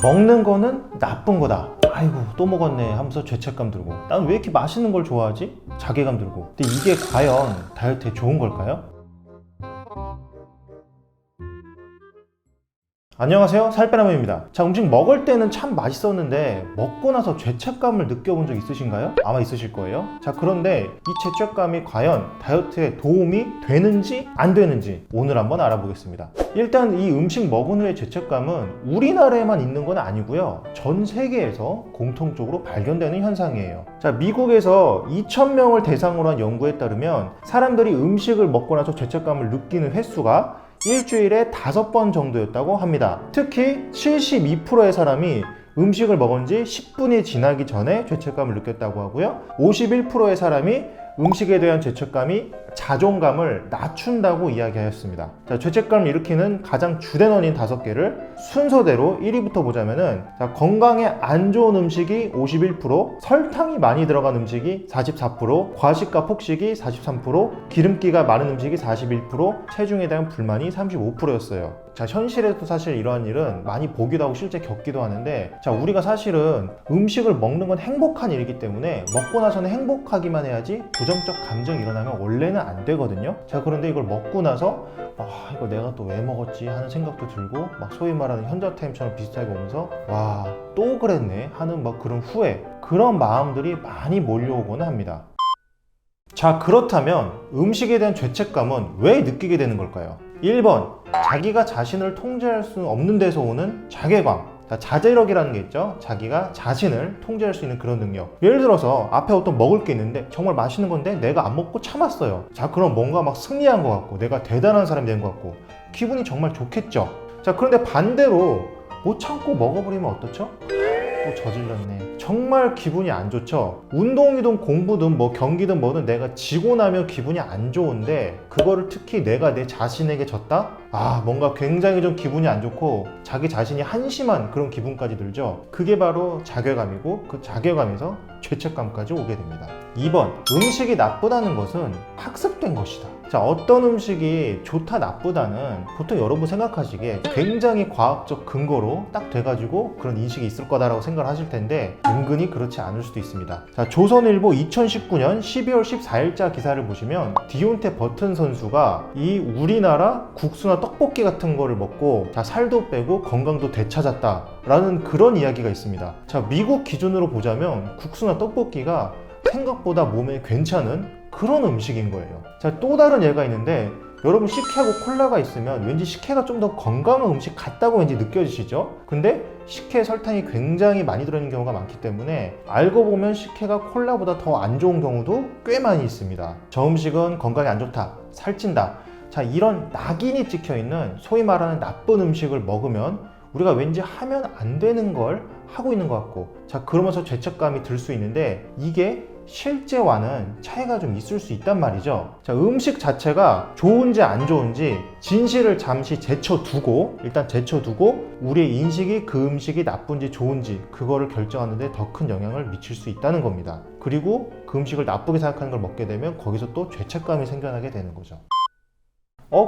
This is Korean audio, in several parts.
먹는 거는 나쁜 거다. 아이고 또 먹었네 하면서 죄책감 들고, 난 왜 이렇게 맛있는 걸 좋아하지? 자괴감 들고. 근데 이게 과연 다이어트에 좋은 걸까요? 안녕하세요, 살빼남입니다. 자, 음식 먹을 때는 참 맛있었는데 먹고 나서 죄책감을 느껴본 적 있으신가요? 아마 있으실 거예요. 자, 그런데 이 죄책감이 과연 다이어트에 도움이 되는지 안 되는지 오늘 한번 알아보겠습니다. 일단 이 음식 먹은 후의 죄책감은 우리나라에만 있는 건 아니고요, 전 세계에서 공통적으로 발견되는 현상이에요. 자, 미국에서 2,000명을 대상으로 한 연구에 따르면 사람들이 음식을 먹고 나서 죄책감을 느끼는 횟수가 일주일에 5번 정도였다고 합니다. 특히 72%의 사람이 음식을 먹은 지 10분이 지나기 전에 죄책감을 느꼈다고 하고요, 51%의 사람이 음식에 대한 죄책감이 자존감을 낮춘다고 이야기하였습니다. 자, 죄책감을 일으키는 가장 주된 원인 5개를 순서대로 1위부터 보자면은, 자, 건강에 안 좋은 음식이 51%, 설탕이 많이 들어간 음식이 44%, 과식과 폭식이 43%, 기름기가 많은 음식이 41%, 체중에 대한 불만이 35%였어요. 자, 현실에도 사실 이러한 일은 많이 보기도 하고 실제 겪기도 하는데, 자, 우리가 사실은 음식을 먹는 건 행복한 일이기 때문에 먹고 나서는 행복하기만 해야지 부정적 감정이 일어나면 원래는 안 되거든요. 자, 그런데 이걸 먹고 나서 이거 내가 또 왜 먹었지 하는 생각도 들고, 막 소위 말하는 현저타임처럼 비슷하게 오면서 와, 또 그랬네 하는 막 그런 후회, 그런 마음들이 많이 몰려오곤 합니다. 자, 그렇다면 음식에 대한 죄책감은 왜 느끼게 되는 걸까요? 1번, 자기가 자신을 통제할 수 없는 데서 오는 자괴감. 자제력이라는 게 있죠. 자기가 자신을 통제할 수 있는 그런 능력. 예를 들어서 앞에 어떤 먹을 게 있는데 정말 맛있는 건데 내가 안 먹고 참았어요. 자, 그럼 뭔가 막 승리한 것 같고 내가 대단한 사람이 된 것 같고 기분이 정말 좋겠죠. 자, 그런데 반대로 못 참고 먹어버리면 어떻죠? 또 저질렀네. 정말 기분이 안 좋죠. 운동이든 공부든 뭐 경기든 뭐든 내가 지고 나면 기분이 안 좋은데, 그거를 특히 내가 내 자신에게 졌다? 뭔가 굉장히 좀 기분이 안 좋고 자기 자신이 한심한 그런 기분까지 들죠. 그게 바로 자괴감이고, 그 자괴감에서 죄책감까지 오게 됩니다. 2번, 음식이 나쁘다는 것은 학습된 것이다. 자, 어떤 음식이 좋다 나쁘다는 보통 여러분 생각하시기에 굉장히 과학적 근거로 딱 돼가지고 그런 인식이 있을 거다라고 생각을 하실 텐데, 은근히 그렇지 않을 수도 있습니다. 자, 조선일보 2019년 12월 14일자 기사를 보시면 디온테 버튼 선수가 이 우리나라 국수나 떡볶이 같은 거를 먹고 자, 살도 빼고 건강도 되찾았다 라는 그런 이야기가 있습니다. 자, 미국 기준으로 보자면 국수나 떡볶이가 생각보다 몸에 괜찮은 그런 음식인 거예요. 자, 또 다른 예가 있는데, 여러분 식혜하고 콜라가 있으면 왠지 식혜가 좀 더 건강한 음식 같다고 왠지 느껴지시죠? 근데 식혜에 설탕이 굉장히 많이 들어있는 경우가 많기 때문에 알고 보면 식혜가 콜라보다 더 안 좋은 경우도 꽤 많이 있습니다. 저 음식은 건강에 안 좋다, 살찐다. 자, 이런 낙인이 찍혀있는 소위 말하는 나쁜 음식을 먹으면 우리가 왠지 하면 안 되는 걸 하고 있는 것 같고, 자, 그러면서 죄책감이 들 수 있는데, 이게 실제와는 차이가 좀 있을 수 있단 말이죠. 자, 음식 자체가 좋은지 안 좋은지 진실을 잠시 제쳐두고, 일단 제쳐두고 우리의 인식이 그 음식이 나쁜지 좋은지 그거를 결정하는데 더 큰 영향을 미칠 수 있다는 겁니다. 그리고 그 음식을 나쁘게 생각하는 걸 먹게 되면 거기서 또 죄책감이 생겨나게 되는 거죠.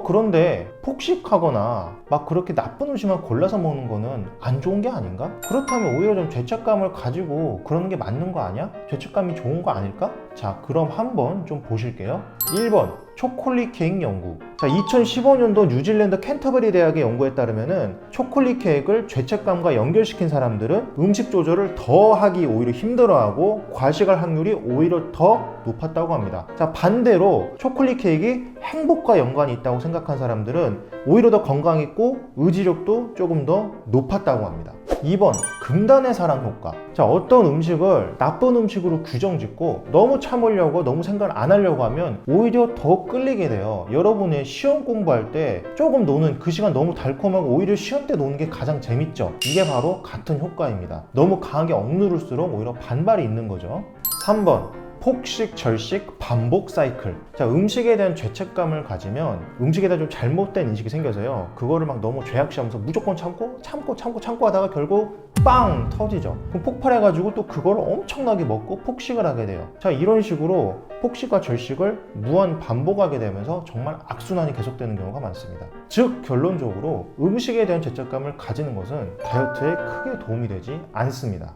그런데 폭식하거나 막 그렇게 나쁜 음식만 골라서 먹는 거는 안 좋은 게 아닌가? 그렇다면 오히려 좀 죄책감을 가지고 그러는 게 맞는 거 아니야? 죄책감이 좋은 거 아닐까? 자, 그럼 한번 좀 보실게요. 1번, 초콜릿 케이크 연구. 자, 2015년도 뉴질랜드 캔터버리 대학의 연구에 따르면은 초콜릿 케이크를 죄책감과 연결시킨 사람들은 음식 조절을 더 하기 오히려 힘들어하고 과식할 확률이 오히려 더 높았다고 합니다. 자, 반대로 초콜릿 케이크가 행복과 연관이 있다고 생각한 사람들은 오히려 더 건강했고 의지력도 조금 더 높았다고 합니다. 2번, 금단의 사랑 효과. 자, 어떤 음식을 나쁜 음식으로 규정짓고 너무 참으려고 너무 생각을 안 하려고 하면 오히려 더 끌리게 돼요. 여러분의 시험 공부할 때 조금 노는 그 시간 너무 달콤하고 오히려 시험 때 노는 게 가장 재밌죠. 이게 바로 같은 효과입니다. 너무 강하게 억누를수록 오히려 반발이 있는 거죠. 3번, 폭식, 절식, 반복 사이클. 자, 음식에 대한 죄책감을 가지면 음식에 대한 좀 잘못된 인식이 생겨서요, 그거를 막 너무 죄악시하면서 무조건 참고 하다가 결국 빵 터지죠. 그럼 폭발해가지고 또 그걸 엄청나게 먹고 폭식을 하게 돼요. 자, 이런 식으로 폭식과 절식을 무한 반복하게 되면서 정말 악순환이 계속되는 경우가 많습니다. 즉 결론적으로 음식에 대한 죄책감을 가지는 것은 다이어트에 크게 도움이 되지 않습니다.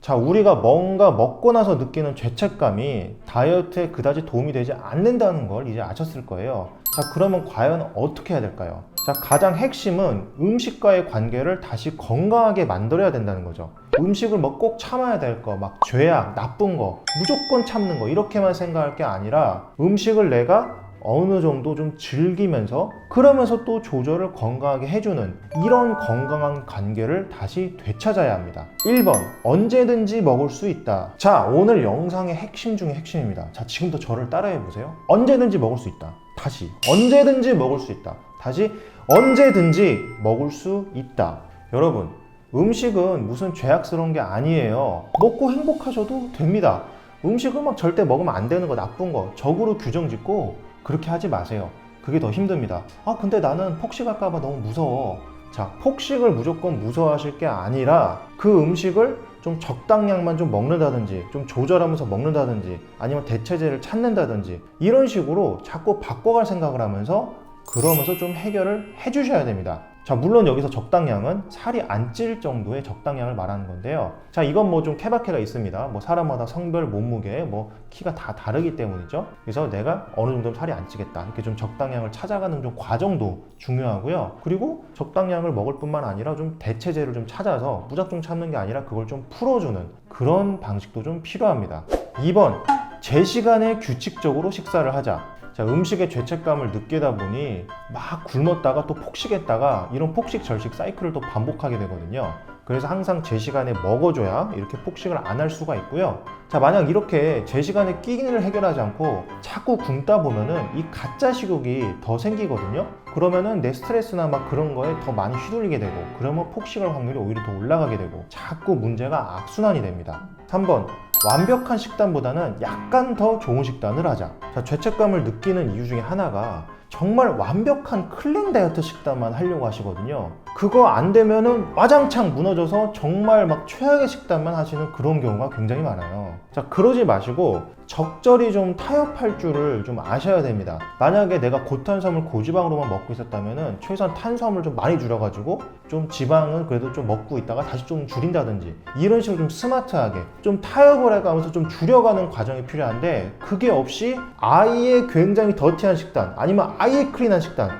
자, 우리가 뭔가 먹고 나서 느끼는 죄책감이 다이어트에 그다지 도움이 되지 않는다는 걸 이제 아셨을 거예요. 자, 그러면 과연 어떻게 해야 될까요? 자, 가장 핵심은 음식과의 관계를 다시 건강하게 만들어야 된다는 거죠. 음식을 뭐 꼭 참아야 될 거, 막 죄악, 나쁜 거, 무조건 참는 거 이렇게만 생각할 게 아니라 음식을 내가 어느 정도 좀 즐기면서 그러면서 또 조절을 건강하게 해주는 이런 건강한 관계를 다시 되찾아야 합니다. 1번, 언제든지 먹을 수 있다. 자, 오늘 영상의 핵심 중에 핵심입니다. 자, 지금부터 저를 따라해 보세요. 언제든지 먹을 수 있다. 다시, 언제든지 먹을 수 있다. 다시, 언제든지 먹을 수 있다. 여러분, 음식은 무슨 죄악스러운 게 아니에요. 먹고 행복하셔도 됩니다. 음식을 막 절대 먹으면 안 되는 거, 나쁜 거 적으로 규정 짓고 그렇게 하지 마세요. 그게 더 힘듭니다. 아, 근데 나는 폭식할까봐 너무 무서워. 자, 폭식을 무조건 무서워하실 게 아니라 그 음식을 좀 적당량만 좀 먹는다든지 좀 조절하면서 먹는다든지 아니면 대체제를 찾는다든지 이런 식으로 자꾸 바꿔갈 생각을 하면서 그러면서 좀 해결을 해주셔야 됩니다. 자, 물론 여기서 적당량은 살이 안 찔 정도의 적당량을 말하는 건데요. 자, 이건 뭐 좀 케바케가 있습니다. 뭐 사람마다 성별, 몸무게, 뭐 키가 다 다르기 때문이죠. 그래서 내가 어느 정도 살이 안 찌겠다. 이렇게 좀 적당량을 찾아가는 좀 과정도 중요하고요. 그리고 적당량을 먹을 뿐만 아니라 좀 대체제를 좀 찾아서 무작정 참는 게 아니라 그걸 좀 풀어주는 그런 방식도 좀 필요합니다. 2번, 제 시간에 규칙적으로 식사를 하자. 자, 음식에 죄책감을 느끼다 보니 막 굶었다가 또 폭식했다가 이런 폭식 절식 사이클을 또 반복하게 되거든요. 그래서 항상 제 시간에 먹어줘야 이렇게 폭식을 안 할 수가 있고요. 자, 만약 이렇게 제 시간에 끼니를 해결하지 않고 자꾸 굶다 보면은 이 가짜 식욕이 더 생기거든요. 그러면은 내 스트레스나 막 그런 거에 더 많이 휘둘리게 되고 그러면 폭식할 확률이 오히려 더 올라가게 되고 자꾸 문제가 악순환이 됩니다. 3번, 완벽한 식단보다는 약간 더 좋은 식단을 하자. 자, 죄책감을 느끼는 이유 중에 하나가 정말 완벽한 클린 다이어트 식단만 하려고 하시거든요. 그거 안 되면은 와장창 무너져서 정말 막 최악의 식단만 하시는 그런 경우가 굉장히 많아요. 자, 그러지 마시고 적절히 좀 타협할 줄을 좀 아셔야 됩니다. 만약에 내가 고탄수화물 고지방으로만 먹고 있었다면은 최소한 탄수화물 좀 많이 줄여가지고 좀 지방은 그래도 좀 먹고 있다가 다시 좀 줄인다든지 이런 식으로 좀 스마트하게 좀 타협을 해가면서 좀 줄여가는 과정이 필요한데 그게 없이 아예 굉장히 더티한 식단 아니면 아예 클린한 식단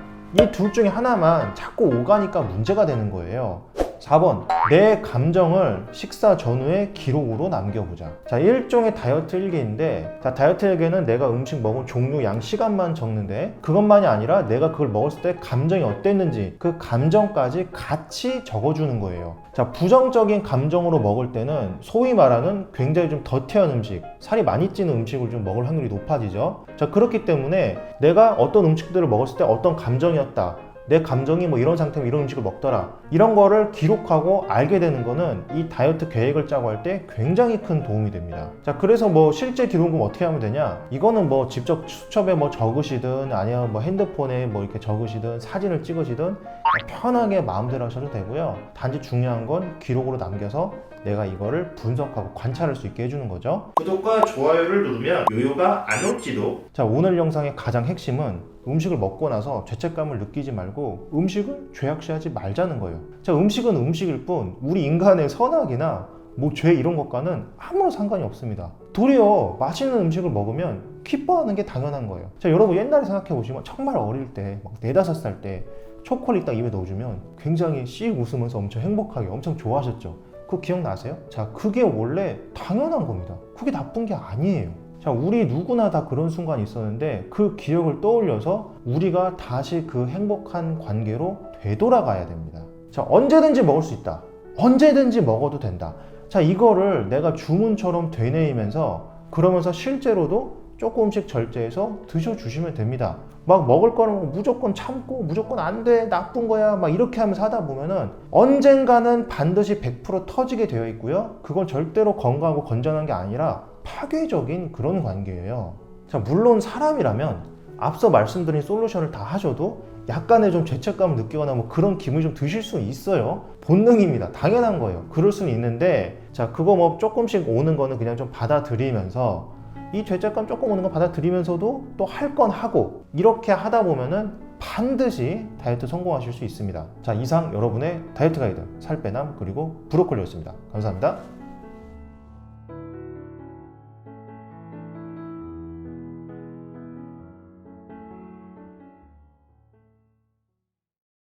이 둘 중에 하나만 자꾸 오가니까 문제가 되는 거예요. 4번, 내 감정을 식사 전후에 기록으로 남겨보자. 자, 일종의 다이어트 일기인데, 자, 다이어트 일기는 내가 음식 먹은 종류, 양, 시간만 적는데 그것만이 아니라 내가 그걸 먹었을 때 감정이 어땠는지 그 감정까지 같이 적어주는 거예요. 자, 부정적인 감정으로 먹을 때는 소위 말하는 굉장히 좀 더티한 음식, 살이 많이 찌는 음식을 좀 먹을 확률이 높아지죠. 자, 그렇기 때문에 내가 어떤 음식들을 먹었을 때 어떤 감정이었다, 내 감정이 뭐 이런 상태면 이런 음식을 먹더라 이런 거를 기록하고 알게 되는 거는 이 다이어트 계획을 짜고 할 때 굉장히 큰 도움이 됩니다. 자, 그래서 뭐 실제 기록은 어떻게 하면 되냐, 이거는 뭐 직접 수첩에 뭐 적으시든 아니면 뭐 핸드폰에 뭐 이렇게 적으시든 사진을 찍으시든 편하게 마음대로 하셔도 되고요. 단지 중요한 건 기록으로 남겨서 내가 이거를 분석하고 관찰할 수 있게 해주는 거죠. 구독과 좋아요를 누르면 요요가 안 올지도. 자, 오늘 영상의 가장 핵심은 음식을 먹고 나서 죄책감을 느끼지 말고 음식을 죄악시하지 말자는 거예요. 자, 음식은 음식일 뿐 우리 인간의 선악이나 뭐 죄 이런 것과는 아무런 상관이 없습니다. 도리어 맛있는 음식을 먹으면 기뻐하는 게 당연한 거예요. 자, 여러분 옛날에 생각해 보시면 정말 어릴 때 막 4, 5살 때 초콜릿 딱 입에 넣어주면 굉장히 씩 웃으면서 엄청 행복하게 엄청 좋아하셨죠. 그거 기억나세요? 자, 그게 원래 당연한 겁니다. 그게 나쁜 게 아니에요. 자, 우리 누구나 다 그런 순간이 있었는데 그 기억을 떠올려서 우리가 다시 그 행복한 관계로 되돌아가야 됩니다. 자, 언제든지 먹을 수 있다. 언제든지 먹어도 된다. 자, 이거를 내가 주문처럼 되뇌이면서 그러면서 실제로도 조금씩 절제해서 드셔주시면 됩니다. 막 먹을 거는 무조건 참고 무조건 안 돼, 나쁜 거야 막 이렇게 하면서 하다 보면은 언젠가는 반드시 100% 터지게 되어 있고요. 그건 절대로 건강하고 건전한 게 아니라 파괴적인 그런 관계예요. 자, 물론 사람이라면 앞서 말씀드린 솔루션을 다 하셔도 약간의 좀 죄책감을 느끼거나 뭐 그런 기분이 좀 드실 수 있어요. 본능입니다. 당연한 거예요. 그럴 수는 있는데, 자, 그거 뭐 조금씩 오는 거는 그냥 좀 받아들이면서, 이 죄책감 조금 오는 거 받아들이면서도 또 할 건 하고, 이렇게 하다 보면은 반드시 다이어트 성공하실 수 있습니다. 자, 이상 여러분의 다이어트 가이드 살빼남 그리고 브로콜리였습니다. 감사합니다.